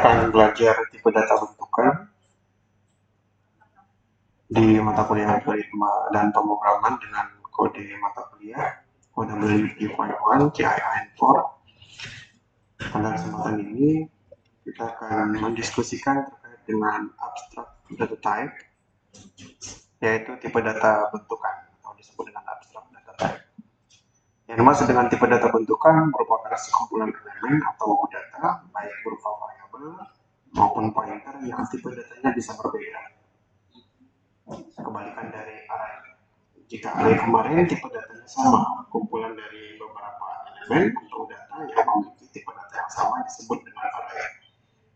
akan belajar tipe data bentukan di mata kuliah algoritma dan pemrograman dengan kode mata kuliah OWQ51 CIIN4. Pada kesempatan ini kita akan mendiskusikan terkait dengan abstract data type, yaitu tipe data bentukan atau disebut dengan abstract data type. Yang dimaksud dengan tipe data bentukan merupakan sekumpulan elemen atau data baik berupa variabel maupun pointer yang tipe datanya bisa berbeda. Kebalikan dari array. Jika array kemarin tipe datanya sama, kumpulan dari beberapa elemen atau data yang memiliki tipe data yang sama disebut dengan array.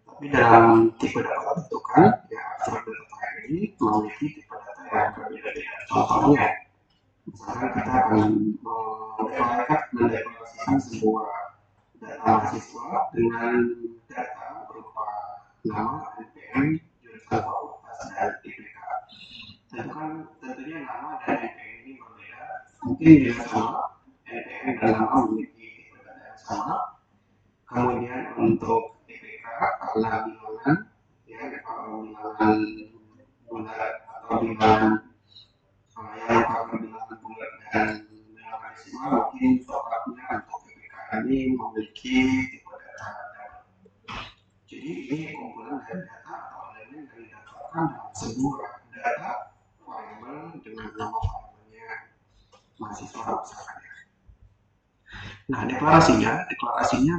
Tapi dalam tipe data bentukan, ya abstract data type ini memiliki tipe data yang berbeda-beda. Contohnya, misalkan kita akan mendeklarasikan sebuah data mahasiswa dengan data berupa nama, NPM, jurusan fakultas, dan IPK. Tentunya nama dan NPM ini berbeda. Mungkin bisa sama, NPM dan nama memiliki tipe data yang sama. Kemudian untuk IPK karena bilangan, ya kalau bilangan bulat atau bilangan yang merupakan bilangan bulat dan bilangan desimal, mungkin coklatnya untuk IPK ini memiliki tipe data. Jadi ini kumpulan dari data atau elemen yang didapatkan dalam sebuah data variabel dengan nama variabelnya mahasiswa misalkan. Nah, deklarasinya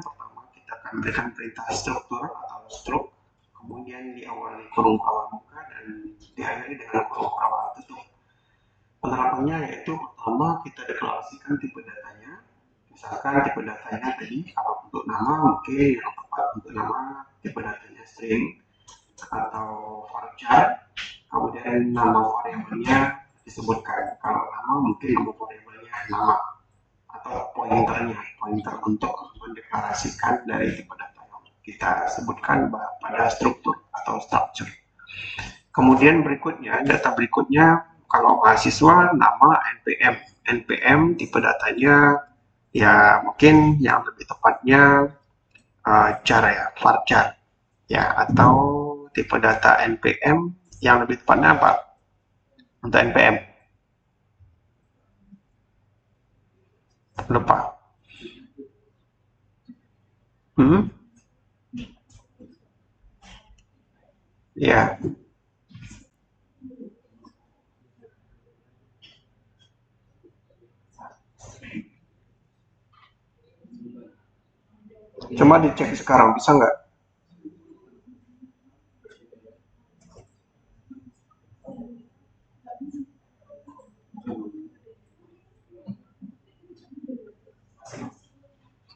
pertama kita akan berikan perintah struktur atau struct, kemudian diawali kurung awal buka dan diakhiri dengan kurung awal tutup. Penerapannya yaitu pertama kita deklarasikan tipe datanya. Misalkan tipe datanya tadi kalau untuk nama mungkin yang tepat untuk nama tipe datanya string atau varchar. Kemudian nama variabelnya disebutkan. Kalau nama mungkin nama variabelnya nama atau pointer untuk mendeklarasikan dari tipe data yang kita sebutkan pada struktur atau structure. Kemudian data berikutnya kalau mahasiswa nama NPM tipe datanya ya mungkin yang lebih tepatnya varchar ya, atau tipe data NPM yang lebih tepatnya apa untuk NPM? Lupa. Ya. Coba dicek sekarang, bisa nggak?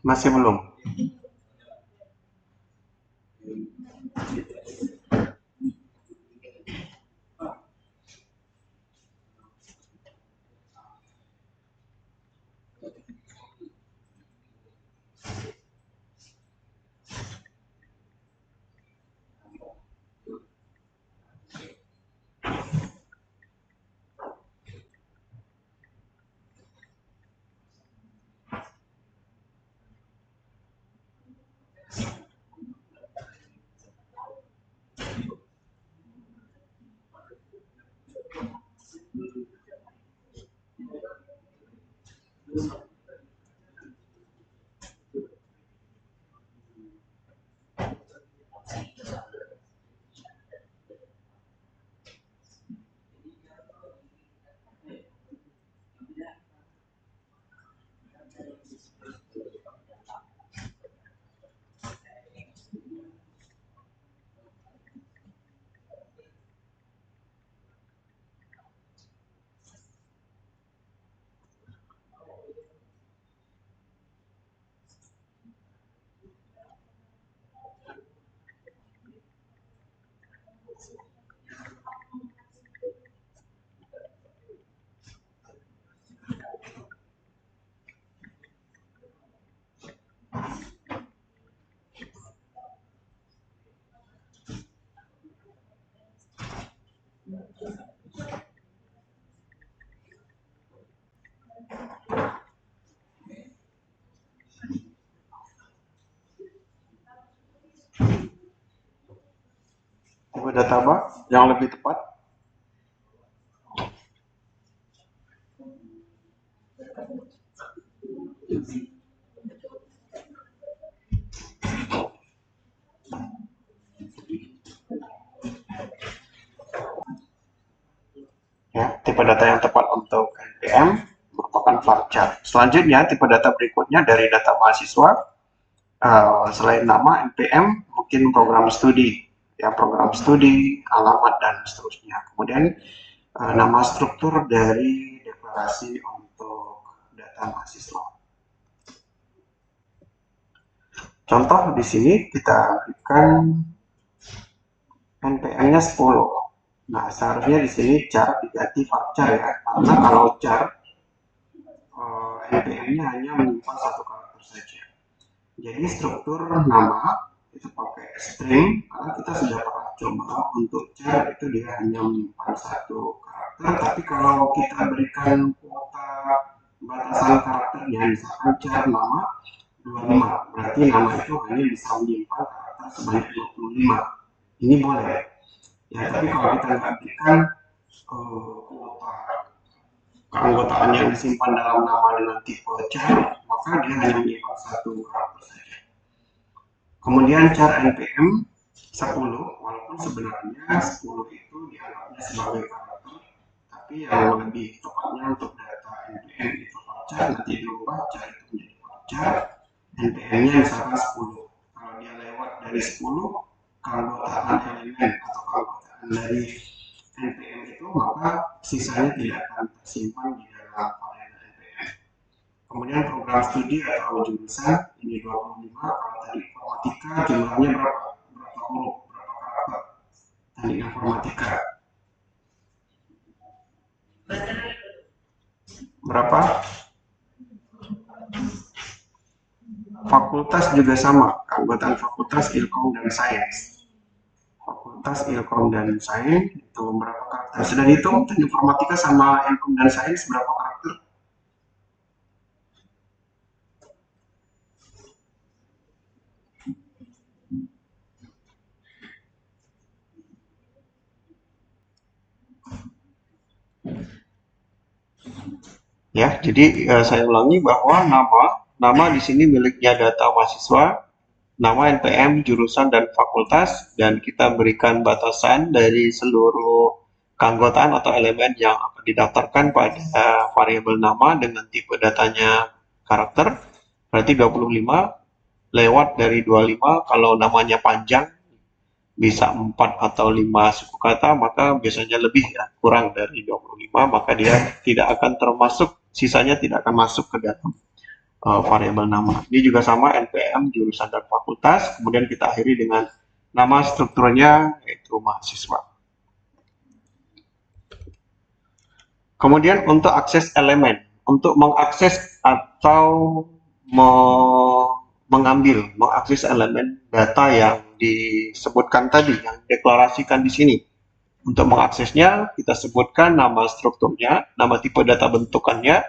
Masih belum? tipe data apa yang lebih tepat? Ya, tipe data yang tepat untuk NPM merupakan varchar. Selanjutnya, tipe data berikutnya dari data mahasiswa, selain nama NPM, mungkin program studi, ya program studi, alamat dan seterusnya. Kemudian nama struktur dari deklarasi untuk data mahasiswa. Contoh di sini kita berikan NPM-nya 10. Nah, seharusnya di sini char diganti varchar ya, karena kalau char NPM-nya hanya menyimpan satu karakter saja. Jadi struktur nama itu pakai string, karena kita sudah pernah coba untuk char itu dia hanya menyimpan satu karakter, tapi kalau kita berikan kuota batasan karakternya, misalkan char nama 25, berarti nama itu hanya bisa menyimpan karakter sebanyak 25. Ini boleh. Ya, tapi kalau kita nggak berikan kuota keanggotaan yang disimpan dalam nama dengan tipe char, maka dia hanya menyimpan satu karakter saja. Kemudian char NPM 10, walaupun sebenarnya 10 itu dianggapnya sebagai karakter, tapi yang lebih tepatnya untuk data NPM itu varchar, nanti diubah char itu menjadi varchar, NPM-nya misalkan 10. Kalau dia lewat dari 10, keanggotaan elemen atau keanggotaan dari NPM itu, maka sisanya tidak akan tersimpan di dalam variabel NPM. Kemudian program studi atau jurusan ini 25. Kalau tadi informatika jumlahnya berapa? Berapa huruf? Berapa karakter? Tadi informatika berapa? Fakultas juga sama, keanggotaan fakultas Ilkom dan Sains. Fakultas Ilkom dan Sains itu berapa karakter? Sudah dihitung informatika sama Ilkom dan Sains berapa karakter? Ya, jadi saya ulangi bahwa nama di sini miliknya data mahasiswa, nama NPM, jurusan dan fakultas, dan kita berikan batasan dari seluruh keanggotaan atau elemen yang akan didaftarkan pada variabel nama dengan tipe datanya karakter, berarti 25 lewat dari 25. Kalau namanya panjang bisa 4 atau 5 suku kata, maka biasanya lebih ya, kurang dari 25, maka dia tidak akan termasuk, sisanya tidak akan masuk ke dalam variabel nama. Ini juga sama NPM, jurusan dan fakultas, kemudian kita akhiri dengan nama strukturnya yaitu mahasiswa. Kemudian untuk akses elemen, untuk mengakses atau mengakses elemen data yang disebutkan tadi, yang deklarasikan di sini. Untuk mengaksesnya, kita sebutkan nama strukturnya, nama tipe data bentukannya,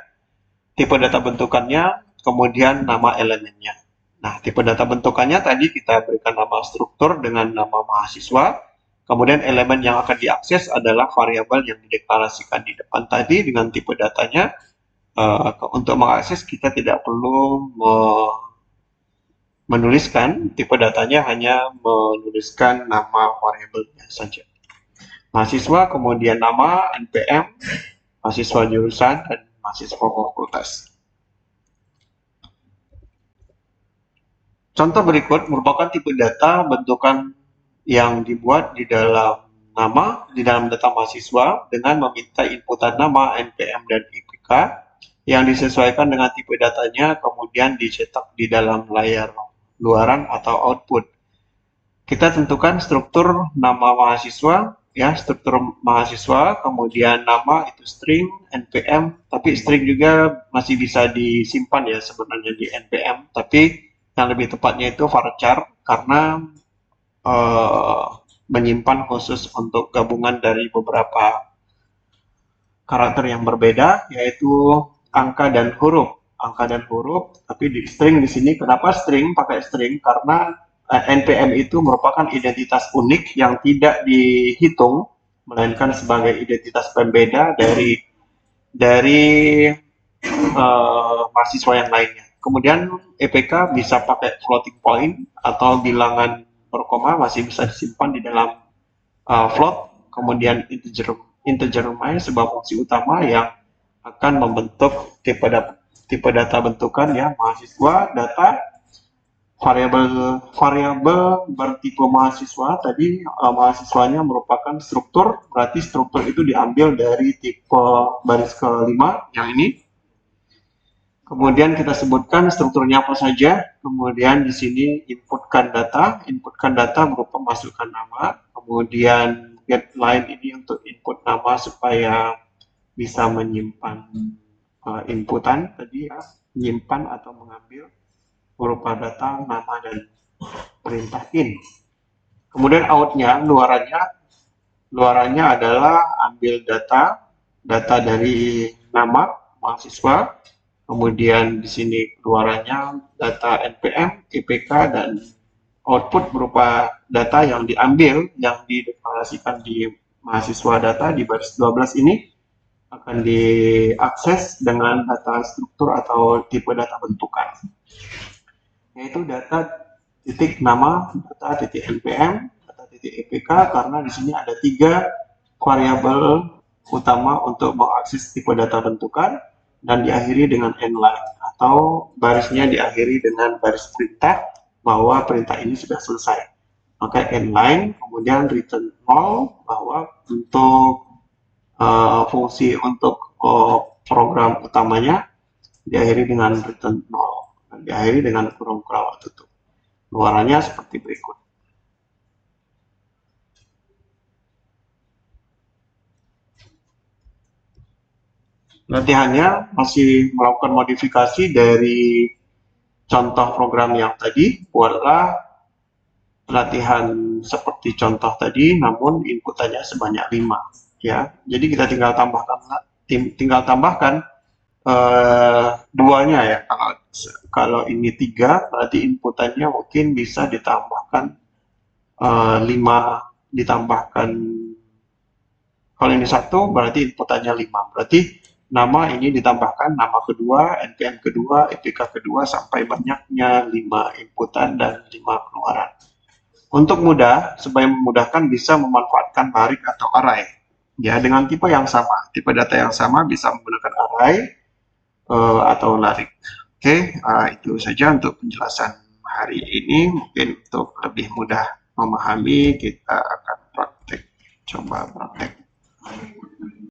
kemudian nama elemennya. Nah, tipe data bentukannya tadi kita berikan nama struktur dengan nama mahasiswa, kemudian elemen yang akan diakses adalah variabel yang dideklarasikan di depan tadi dengan tipe datanya. Untuk mengakses kita tidak perlu menuliskan tipe datanya, hanya menuliskan nama variabelnya saja. Mahasiswa, kemudian nama, NPM, mahasiswa jurusan, dan mahasiswa fakultas. Contoh berikut merupakan tipe data bentukan yang dibuat di dalam nama, di dalam data mahasiswa dengan meminta inputan nama, NPM, dan IPK yang disesuaikan dengan tipe datanya, kemudian dicetak di dalam layar luaran atau output. Kita tentukan struktur nama mahasiswa, ya, struktur mahasiswa, kemudian nama itu string, NPM, tapi string juga masih bisa disimpan ya sebenarnya di NPM, tapi yang lebih tepatnya itu varchar karena menyimpan khusus untuk gabungan dari beberapa karakter yang berbeda, yaitu angka dan huruf, tapi di string di sini. Kenapa string? Pakai string karena NPM itu merupakan identitas unik yang tidak dihitung, melainkan sebagai identitas pembeda dari mahasiswa yang lainnya. Kemudian EPK bisa pakai floating point atau bilangan berkoma masih bisa disimpan di dalam float, kemudian integer main sebuah fungsi utama yang akan membentuk tipe data bentukan ya mahasiswa data variabel bertipe mahasiswa tadi mahasiswanya merupakan struktur, berarti struktur itu diambil dari tipe baris kelima yang ini. Kemudian kita sebutkan strukturnya apa saja. Kemudian di sini inputkan data berupa masukkan nama. Kemudian get line ini untuk input nama supaya bisa menyimpan inputan tadi ya, menyimpan atau mengambil berupa data, nama dan perintah in. Kemudian outnya, luarannya adalah ambil data dari nama mahasiswa. Kemudian di sini keluarannya data NPM, IPK, dan output berupa data yang diambil, yang dideklarasikan di mahasiswa data di baris 12 ini akan diakses dengan data struktur atau tipe data bentukan, yaitu data titik nama, data titik NPM, data titik IPK, karena di sini ada 3 variabel utama untuk mengakses tipe data bentukan, dan diakhiri dengan endline atau barisnya diakhiri dengan baris perintah bahwa perintah ini sudah selesai. Maka endline kemudian return 0 bahwa untuk fungsi untuk program utamanya diakhiri dengan return 0 dan diakhiri dengan kurung kurang tutup. Luarannya seperti berikut. Latihannya masih melakukan modifikasi dari contoh program yang tadi, buatlah latihan seperti contoh tadi, namun inputannya sebanyak 5. Ya, jadi kita tinggal tambahkan duanya ya. Kalau ini 3, berarti inputannya mungkin bisa ditambahkan 5, ditambahkan. Kalau ini 1, berarti inputannya 5. Berarti nama ini ditambahkan nama kedua, NPM kedua, IPK kedua, sampai banyaknya 5 inputan dan 5 keluaran. Untuk mudah, supaya memudahkan bisa memanfaatkan larik atau array. Ya, dengan tipe yang sama, tipe data yang sama bisa menggunakan array atau larik. Oke, itu saja untuk penjelasan hari ini. Mungkin untuk lebih mudah memahami, kita akan praktek. Coba praktek.